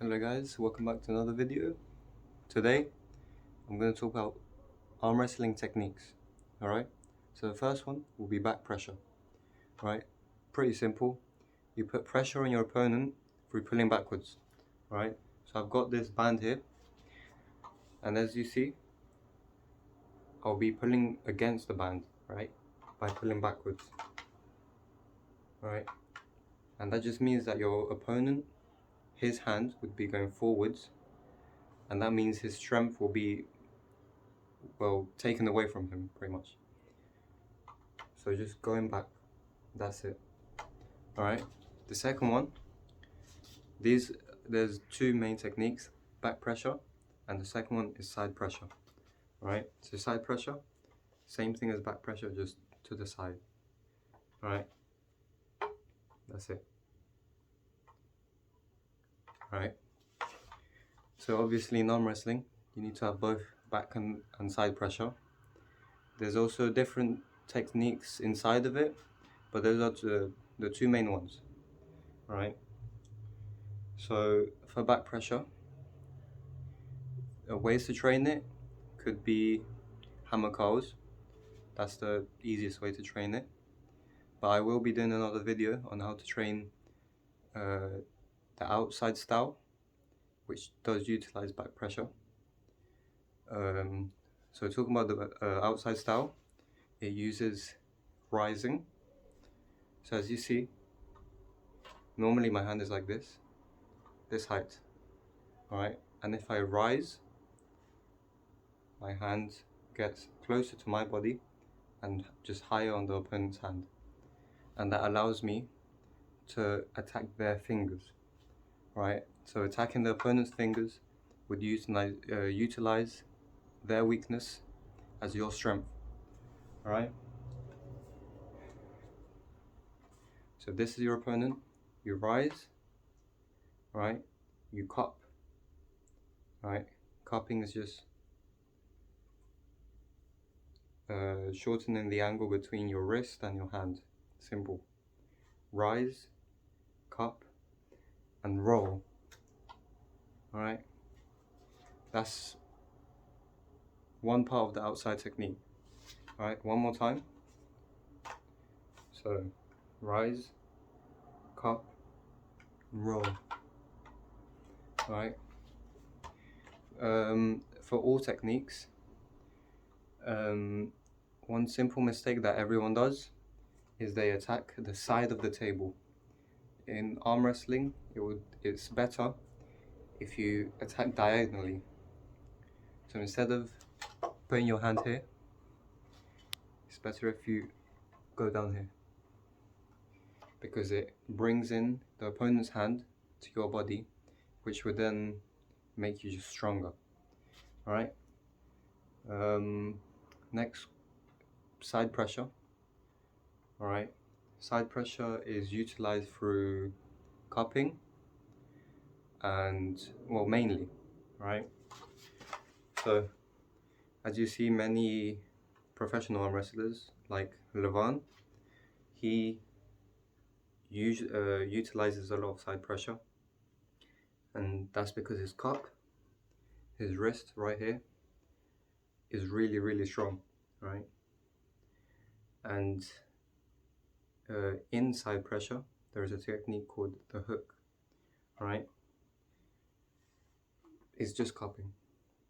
Hello guys, welcome back to another video. Today I'm going to talk about arm wrestling techniques. Alright, so the first one will be back pressure. Alright, pretty simple. You put pressure on your opponent through pulling backwards. Alright, so I've got this band here, and as you see, I'll be pulling against the band, right, by pulling backwards. Alright, and that just means that your opponent, his hand would be going forwards, and that means his strength will be, well, taken away from him, pretty much. So just going back, that's it. Alright, the second one, there's two main techniques, back pressure, and the second one is side pressure. Alright, so side pressure, same thing as back pressure, just to the side. Alright, that's it. Alright, so obviously in arm wrestling, you need to have both back and side pressure. There's also different techniques inside of it, but those are the two main ones. Alright, so for back pressure, ways to train it could be hammer curls. That's the easiest way to train it, but I will be doing another video on how to train the outside style, which does utilize back pressure. So talking about the outside style, it uses rising. So as you see, normally my hand is like this height, alright, and if I rise, my hand gets closer to my body and just higher on the opponent's hand, and that allows me to attack their fingers, right? So attacking the opponent's fingers would utilize their weakness as your strength, alright? So this is your opponent, you rise, right? You cup, right? Cupping is just shortening the angle between your wrist and your hand. Simple. Rise, cup, and roll. Alright? That's one part of the outside technique. Alright, one more time. So, rise, cup, and roll. Alright? For all techniques, one simple mistake that everyone does is they attack the side of the table. In arm wrestling, it's better if you attack diagonally. So instead of putting your hand here, it's better if you go down here, because it brings in the opponent's hand to your body, which would then make you just stronger. Alright? Next, side pressure. Alright? Side pressure is utilized through cupping and, well, mainly, right? So, as you see, many professional arm wrestlers, like Levan, he utilizes a lot of side pressure, and that's because his cup, his wrist right here, is really, really strong, right? And in side pressure, there is a technique called the hook, right? It's just cupping.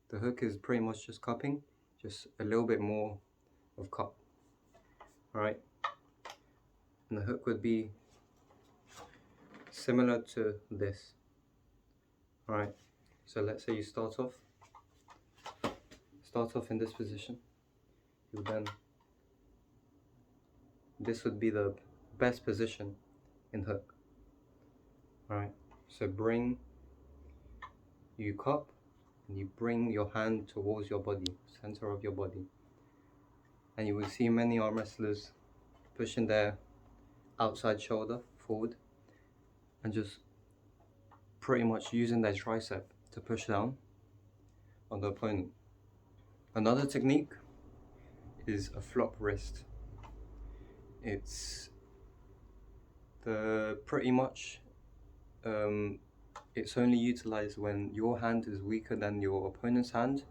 The hook is pretty much just cupping, just a little bit more of cup, right? And the hook would be similar to this, right? So let's say you start off in this position. This would be the best position in hook, right? So you cup, and you bring your hand towards your body, center of your body, and you will see many arm wrestlers pushing their outside shoulder forward and just pretty much using their tricep to push down on the opponent. Another technique is a flop wrist. It's pretty much it's only utilized when your hand is weaker than your opponent's hand,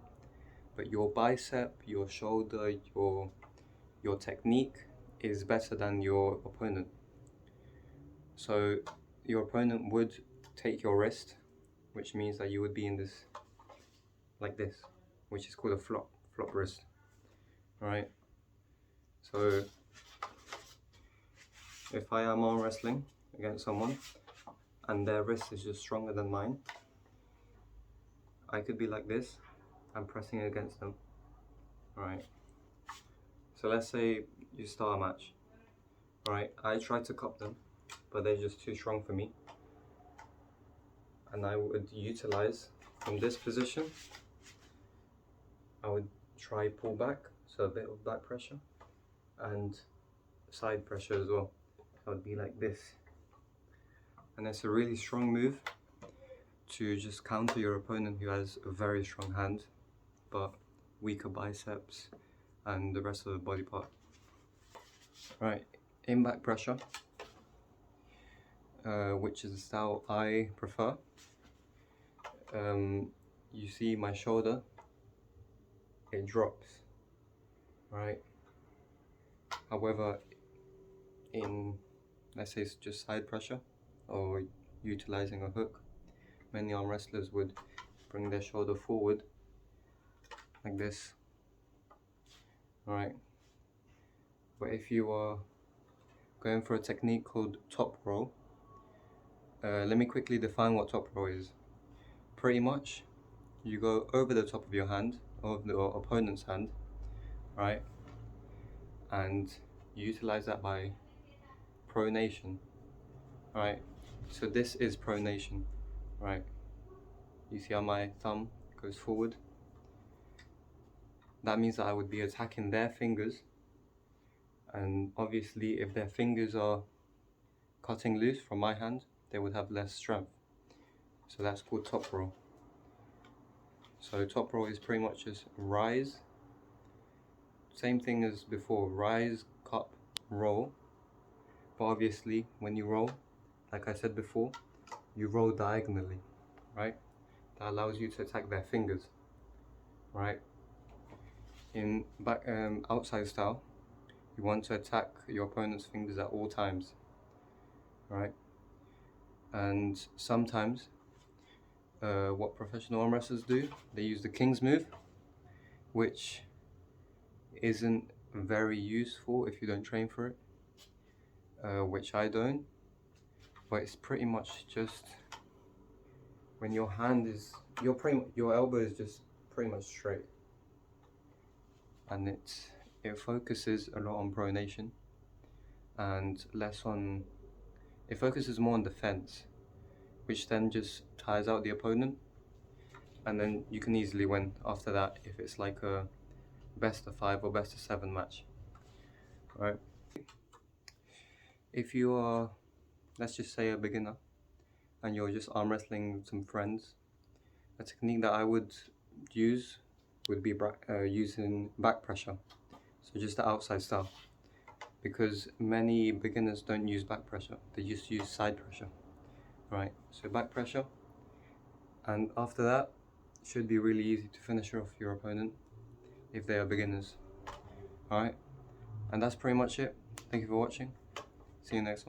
but your bicep, your shoulder, your technique is better than your opponent. So your opponent would take your wrist, which means that you would be in this, like this, which is called a flop wrist. Right? So if I am arm wrestling against someone and their wrist is just stronger than mine, I could be like this. I'm pressing against them. Right? So let's say you start a match. Right? I try to cup them, but they're just too strong for me. And I would utilize from this position, I would try pull back, so a bit of back pressure and side pressure as well. So it would be like this. And it's a really strong move to just counter your opponent who has a very strong hand but weaker biceps and the rest of the body part. Right, in back pressure, which is the style I prefer. You see my shoulder, it drops, right? However, in, let's say it's just side pressure or utilizing a hook, many arm wrestlers would bring their shoulder forward like this, right? But if you are going for a technique called top roll, let me quickly define what top roll is. Pretty much, you go over the top of your hand, of the opponent's hand, right? And you utilize that by pronation, right? So this is pronation, right? You see how my thumb goes forward? That means that I would be attacking their fingers, and obviously if their fingers are cutting loose from my hand, they would have less strength. So that's called top roll. So top roll is pretty much just rise, same thing as before, rise, cup, roll. But obviously when you roll, like I said before, you roll diagonally, right? That allows you to attack their fingers, right? In back outside style, you want to attack your opponent's fingers at all times, right? And sometimes what professional arm wrestlers do, they use the King's move, which isn't very useful if you don't train for it, which I don't. But it's pretty much just when your hand is, your elbow is just pretty much straight, and it focuses a lot on pronation and less on, it focuses more on defense, which then just tires out the opponent, and then you can easily win after that if it's like a best of 5 or best of 7 match, right? If you are, let's just say, a beginner and you're just arm wrestling with some friends, a technique that I would use would be using back pressure, so just the outside style, because many beginners don't use back pressure, they just use side pressure, right? So back pressure, and after that it should be really easy to finish off your opponent if they are beginners. Alright, and that's pretty much it. Thank you for watching. See you next time.